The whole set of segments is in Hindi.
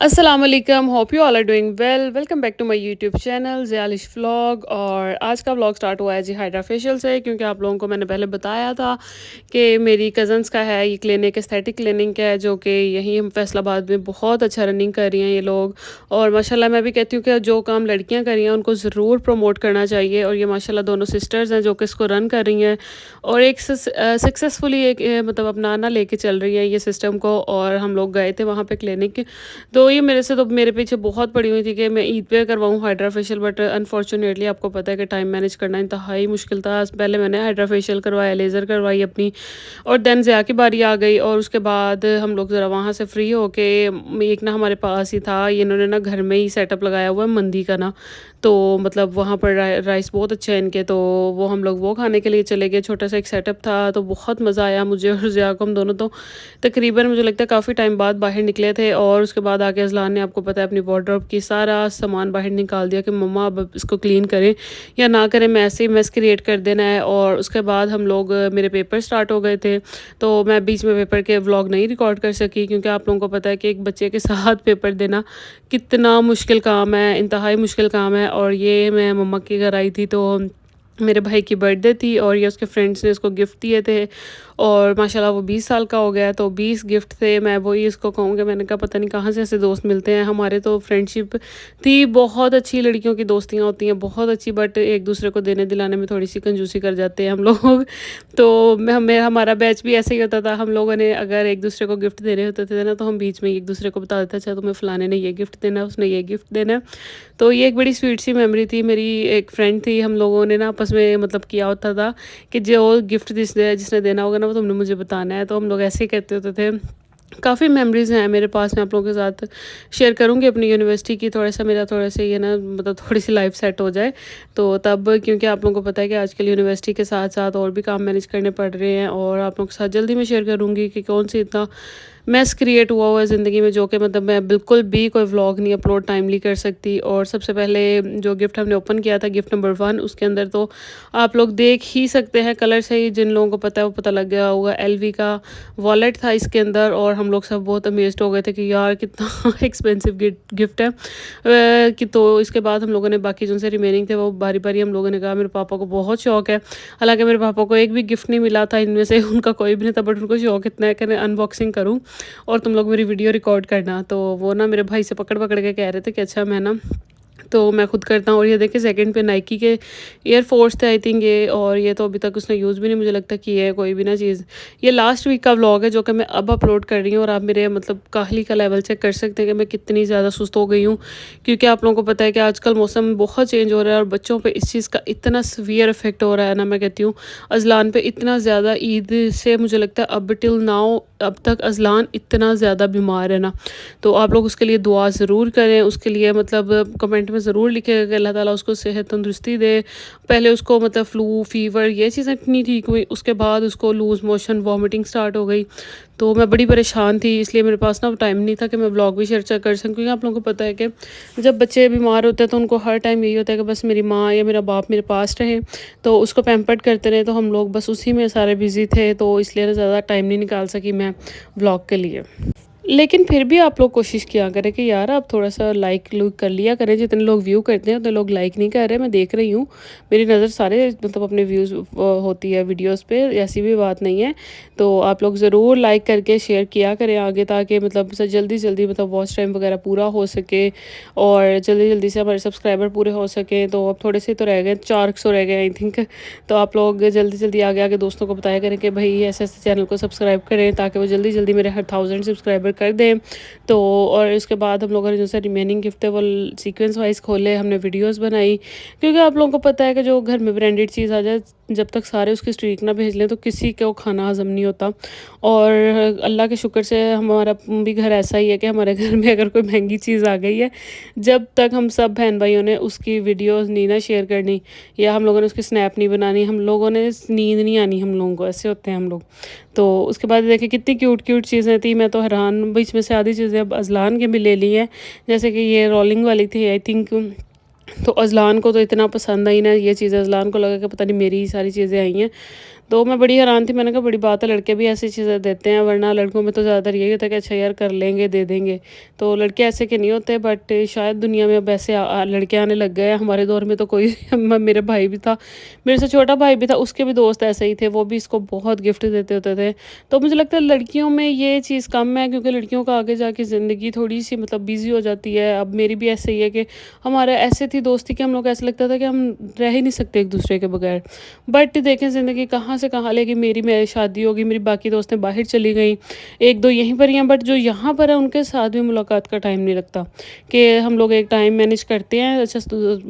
अस्सलाम वालेकुम, hope you all are doing well. Welcome back to my YouTube channel ज़यालिश व्लॉग। और आज का व्लॉग स्टार्ट हुआ है जी हाइड्रा फेशियल से, क्योंकि आप लोगों को मैंने पहले बताया था कि मेरी कज़न्स का है ये क्लिनिक, एस्थेटिक क्लिनिक है, जो कि यहीं हम फैसलाबाद में बहुत अच्छा रनिंग कर रही हैं ये लोग। और माशाल्लाह मैं भी कहती हूँ कि जो काम लड़कियाँ कर रही हैं उनको ज़रूर प्रमोट करना चाहिए। और ये माशाल्लाह दोनों सिस्टर्स हैं जो कि इसको रन कर रही हैं और एक सक्सेसफुली एक मतलब अपनाना लेके चल रही है ये सिस्टम को। और हम लोग गए थे वहाँ पे क्लिनिक, तो ये मेरे से तो मेरे पीछे बहुत पड़ी हुई थी कि मैं ईद पे करवाऊँ हाइड्रा फेशियल, बट अनफॉर्चुनेटली आपको पता है कि टाइम मैनेज करना इंतहाई मुश्किल था। पहले मैंने हाइड्रा फेशियल करवाया, लेज़र करवाई अपनी, और देन ज़िया की बारी आ गई। और उसके बाद हम लोग ज़रा वहाँ से फ्री होके एक ना हमारे पास ही था, ये इन्होंने ना घर में ही सेटअप लगाया हुआ है मंदी का ना, तो मतलब वहाँ पर राइस बहुत अच्छे हैं इनके, तो वो हम लोग वो खाने के लिए चले गए। छोटा सा एक सेटअप था, तो बहुत मज़ा आया मुझे और ज़िया को। हम दोनों तो तकरीबन मुझे लगता है काफ़ी टाइम बाद बाहर निकले थे। और उसके बाद आके अज़लान ने, आपको पता है, अपनी वार्डरोब की सारा सामान बाहर निकाल दिया कि मम्मा अब इसको क्लीन करें या ना करें, मैं ऐसे ही मेस क्रिएट कर देना है। और उसके बाद हम लोग मेरे पेपर स्टार्ट हो गए थे, तो मैं बीच में पेपर के व्लॉग नहीं रिकॉर्ड कर सकी, क्योंकि आप लोगों को पता है कि एक बच्चे के साथ पेपर देना कितना मुश्किल काम है, इंतहाई मुश्किल काम है। और ये मैं मम्मा के घर आई थी, तो मेरे भाई की बर्थडे थी और ये उसके फ्रेंड्स ने इसको गिफ्ट दिए थे। और माशाल्लाह वो 20 साल का हो गया है, तो 20 गिफ्ट थे। मैं वही इसको कहूँगी, मैंने कहा पता नहीं कहाँ से ऐसे दोस्त मिलते हैं। हमारे तो फ्रेंडशिप थी बहुत अच्छी, लड़कियों की दोस्तियाँ होती हैं बहुत अच्छी, बट एक दूसरे को देने दिलाने में थोड़ी सी कंजूसी कर जाते हैं हम लोग। तो मैं हमें हमारा बैच भी ऐसे ही होता था। हम लोगों ने अगर एक दूसरे को गिफ्ट देने होते थे ना, तो हम बीच में एक दूसरे को बता देते, अच्छा तुम्हें फ़लाने ने ये गिफ्ट देना है, उसने ये गिफ्ट देना है। तो ये एक बड़ी स्वीट सी मेमोरी थी। मेरी एक फ्रेंड थी, हम लोगों ने ना आपस में मतलब किया होता था कि जो गिफ्ट जिसने देना होगा ना, वो तुमने मुझे बताना है। तो हम लोग ऐसे ही कहते होते थे। काफ़ी मेमोरीज़ हैं मेरे पास, मैं आप लोगों के साथ शेयर करूँगी अपनी यूनिवर्सिटी की। थोड़ा सा ये ना मतलब थोड़ी सी लाइफ सेट हो जाए तो तब, क्योंकि आप लोगों को पता है कि आजकल यूनिवर्सिटी के साथ साथ और भी काम मैनेज करने पड़ रहे हैं। और आप लोगों के साथ जल्दी मैं शेयर करूँगी कि कौन सी इतना मैस क्रिएट हुआ हुआ है ज़िंदगी में, जो कि मतलब मैं बिल्कुल भी कोई व्लॉग नहीं अपलोड टाइमली कर सकती। और सबसे पहले जो गिफ्ट हमने ओपन किया था, गिफ्ट नंबर 1, उसके अंदर तो आप लोग देख ही सकते हैं, कलर से ही जिन लोगों को पता है वो पता लग गया होगा, एलवी का वॉलेट था इसके अंदर। और हम लोग सब बहुत अमेज्ड हो गए थे कि यार कितना एक्सपेंसिव गिफ्ट है। कि तो इसके बाद हम लोगों ने बाकी जो से रिमेनिंग थे वो बारी बारी हम लोगों ने कहा। मेरे पापा को बहुत शौक है, हालांकि मेरे पापा को एक भी गिफ्ट नहीं मिला था इनमें से, उनका कोई भी नहीं था, बट उनको शौक इतना है कि मैं अनबॉक्सिंग करूं और तुम लोग मेरी वीडियो रिकॉर्ड करना। तो वो ना मेरे भाई से पकड़ पकड़ के कह रहे थे कि अच्छा मैं ना, तो मैं खुद करता हूँ। और ये देखिए सेकंड पे नाइकी के एयरफोर्स थे आई थिंक ये, और ये तो अभी तक उसने यूज़ भी नहीं मुझे लगता की है कोई भी ना चीज़। ये लास्ट वीक का व्लॉग है जो कि मैं अब अपलोड कर रही हूँ, और आप मेरे मतलब काहली का लेवल चेक कर सकते हैं कि मैं कितनी ज़्यादा सुस्त हो गई हूँ। क्योंकि आप लोगों को पता है कि आजकल मौसम बहुत चेंज हो रहा है और बच्चों पर इस चीज़ का इतना सीवियर इफेक्ट हो रहा है ना, मैं कहती हूँ अजलान पे इतना ज़्यादा, ईद से मुझे लगता है अब टिल नाउ अब तक अजलान इतना ज़्यादा बीमार है ना। तो आप लोग उसके लिए दुआ ज़रूर करें, उसके लिए मतलब कमेंट में ज़रूर लिखेगा कि अल्लाह ताला उसको सेहत तंदुरुस्ती दे। पहले उसको मतलब फ़्लू, फ़ीवर ये चीज़ें नहीं ठीक हुई, उसके बाद उसको लूज़ मोशन, वॉमिटिंग स्टार्ट हो गई। तो मैं बड़ी परेशान थी, इसलिए मेरे पास ना टाइम नहीं था कि मैं व्लॉग भी शेयर कर सकूँ, क्योंकि आप लोगों को पता है कि जब बच्चे बीमार होते हैं तो उनको हर टाइम यही होता है कि बस मेरी माँ या मेरा बाप मेरे पास रहे, तो उसको पैम्पर्ड करते रहे। तो हम लोग बस उसी में सारे बिज़ी थे, तो इसलिए ना ज़्यादा टाइम नहीं निकाल सकी मैं व्लॉग के लिए। लेकिन फिर भी आप लोग कोशिश किया करें कि यार आप थोड़ा-सा लाइक लुक कर लिया करें। जितने लोग व्यू करते हैं उतने लोग लाइक नहीं कर रहे, मैं देख रही हूँ। मेरी नज़र सारे मतलब अपने व्यूज़ होती है वीडियोज़ पे, ऐसी भी बात नहीं है। तो आप लोग ज़रूर लाइक करके शेयर किया करें आगे, ताकि मतलब से जल्दी-जल्दी मतलब वॉच टाइम वगैरह पूरा हो सके और जल्दी-जल्दी से हमारे सब्सक्राइबर पूरे हो सकें। तो अब थोड़े से तो रह गए, 400 रह गए आई थिंक। तो आप लोग जल्दी-जल्दी आगे-आगे दोस्तों को बताया करें कि भई ऐसे-ऐसे चैनल को सब्सक्राइब करें, ताकि वो जल्दी-जल्दी मेरे हर 1000 सब्सक्राइबर कर दें। तो और इसके बाद हम लोगों ने जैसे रिमेनिंग गिफ्ट है वो सीक्वेंस वाइज खोले, हमने वीडियोस बनाई, क्योंकि आप लोगों को पता है कि जो घर में ब्रांडेड चीज़ आ जाए, जब तक सारे उसकी स्ट्रीक ना भेज लें तो किसी को खाना हज़म नहीं होता। और अल्लाह के शुक्र से हमारा भी घर ऐसा ही है कि हमारे घर में अगर कोई महंगी चीज़ आ गई है, जब तक हम सब बहन भाइयों ने उसकी वीडियोस नहीं ना शेयर करनी या हम लोगों ने उसकी स्नैप नहीं बनानी, हम लोगों ने नींद नहीं आनी हम लोगों को, ऐसे होते हैं हम लोग। तो उसके बाद देखिए कितनी क्यूट क्यूट चीज़ें थी, मैं तो हैरान, बीच में से आधी चीज़ें अब अज़लान के भी ले ली हैं। जैसे कि ये रोलिंग वाली थी आई थिंक, तो अज़लान को तो इतना पसंद आई ना ये चीज़ें, अज़लान को लगा कि पता नहीं मेरी ही सारी चीज़ें आई हैं। तो मैं बड़ी हैरान थी, मैंने कहा बड़ी बात है, लड़के भी ऐसी चीज़ें देते हैं, वरना लड़कों में तो ज़्यादातर यही होता है कि अच्छा यार कर लेंगे, दे देंगे। तो लड़के ऐसे के नहीं होते, बट शायद दुनिया में अब ऐसे लड़के आने लग गए हैं। हमारे दौर में तो कोई मेरे भाई भी था, मेरे से छोटा भाई भी था, उसके भी दोस्त ऐसे ही थे, वो भी इसको बहुत गिफ्ट देते होते थे। तो मुझे लगता है लड़कियों में ये चीज़ कम है, क्योंकि लड़कियों का आगे जाके ज़िंदगी थोड़ी-सी मतलब बिज़ी हो जाती है। अब मेरी भी ऐसे ही है कि हमारा ऐसे थी दोस्ती कि हम लोग ऐसा लगता था कि हम रह ही नहीं सकते एक-दूसरे के बगैर। बट देखें ज़िंदगी कहाँ से कहाँ ले गई, मेरी शादी हो गई, मेरी बाकी दोस्तें बाहर चली गईं, 1-2 यहीं पर ही हैं, बट जो यहाँ पर हैं उनके साथ भी मुलाकात का टाइम नहीं लगता कि हम लोग एक टाइम मैनेज करते हैं, अच्छा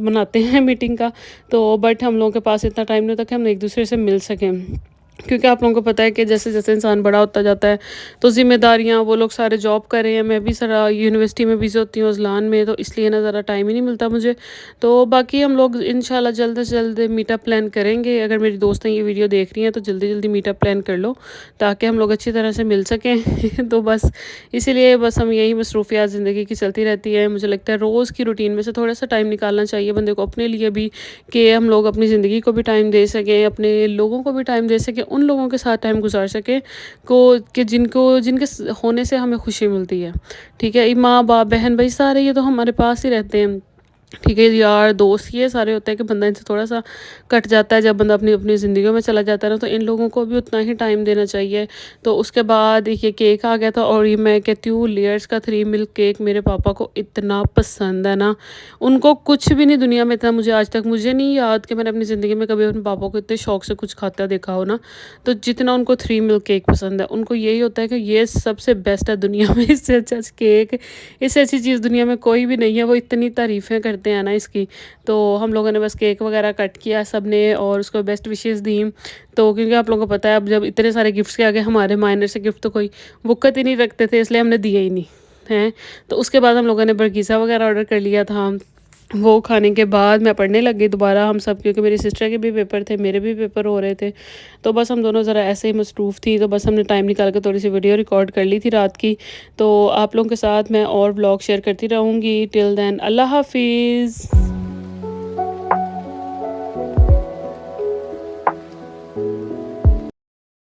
बनाते हैं मीटिंग का, तो बट हम लोगों के पास इतना टाइम नहीं होता कि हम एक-दूसरे से मिल सकें। क्योंकि आप लोगों को पता है कि जैसे-जैसे इंसान बड़ा होता जाता है, तो ज़िम्मेदारियाँ, वो लोग सारे जॉब कर रहे हैं, मैं भी ज़रा यूनिवर्सिटी में बिज़ी होती हूँ अज़लान में, तो इसलिए ना ज़रा टाइम ही नहीं मिलता मुझे। तो बाकी हम लोग इंशाल्लाह जल्द से जल्द मीटअप प्लान करेंगे। अगर मेरी दोस्तें ये वीडियो देख रही हैं, तो जल्दी-जल्दी मीटअप प्लान कर लो, ताकि हम लोग अच्छी तरह से मिल सकें। तो बस इसीलिए बस हम यही मसरूफ़ियात ज़िंदगी की चलती रहती है। मुझे लगता है रोज़ की रूटीन में से थोड़ा-सा टाइम निकालना चाहिए बंदे को अपने लिए भी, कि हम लोग अपनी ज़िंदगी को भी टाइम दे सकें, अपने लोगों को भी टाइम दे सकें, उन लोगों के साथ टाइम गुज़ार सकें को कि जिनके होने से हमें खुशी मिलती है। ठीक है? ये माँ-बाप, बहन-भाई सारे ये तो हमारे पास ही रहते हैं। ठीक है, यार दोस्त ये सारे होते हैं कि बंदा इनसे थोड़ा-सा कट जाता है, जब बंदा अपनी-अपनी ज़िंदगियों में चला जाता है ना, तो इन लोगों को भी उतना ही टाइम देना चाहिए। तो उसके बाद ये केक आ गया था, और ये मैं कहती हूँ लेयर्स का 3 मिल्क केक मेरे पापा को इतना पसंद है ना, उनको कुछ भी नहीं दुनिया में इतना, मुझे आज तक मुझे नहीं याद कि मैंने अपनी ज़िंदगी में कभी अपने पापा को इतने शौक से कुछ खाते देखा हो ना, तो जितना उनको 3 मिल्क केक पसंद है। उनको यही होता है कि ये सबसे बेस्ट है दुनिया में, इससे अच्छा केक, इससे अच्छी चीज़ दुनिया में कोई भी नहीं है। वो इतनी तारीफ़ें करते हैं ना इसकी। तो हम लोगों ने बस केक वगैरह कट किया सब ने, और उसको बेस्ट विशेज़ दी। तो क्योंकि आप लोगों को पता है, अब जब इतने सारे गिफ्ट्स के आगे हमारे मायने से गिफ्ट तो कोई वक़्त ही नहीं रखते थे, इसलिए हमने दिए ही नहीं, हैं। तो उसके बाद हम लोगों ने बरगीज़ा वगैरह ऑर्डर कर लिया था। वो खाने के बाद मैं पढ़ने लग गई दोबारा, हम सब, क्योंकि मेरी सिस्टर के भी पेपर थे, मेरे भी पेपर हो रहे थे। तो बस हम दोनों ज़रा ऐसे ही मसरूफ़ थी, तो बस हमने टाइम निकाल के थोड़ी-सी वीडियो रिकॉर्ड कर ली थी रात की। तो आप लोगों के साथ मैं और व्लॉग शेयर करती रहूँगी। टिल देन अल्लाह हाफ़िज़।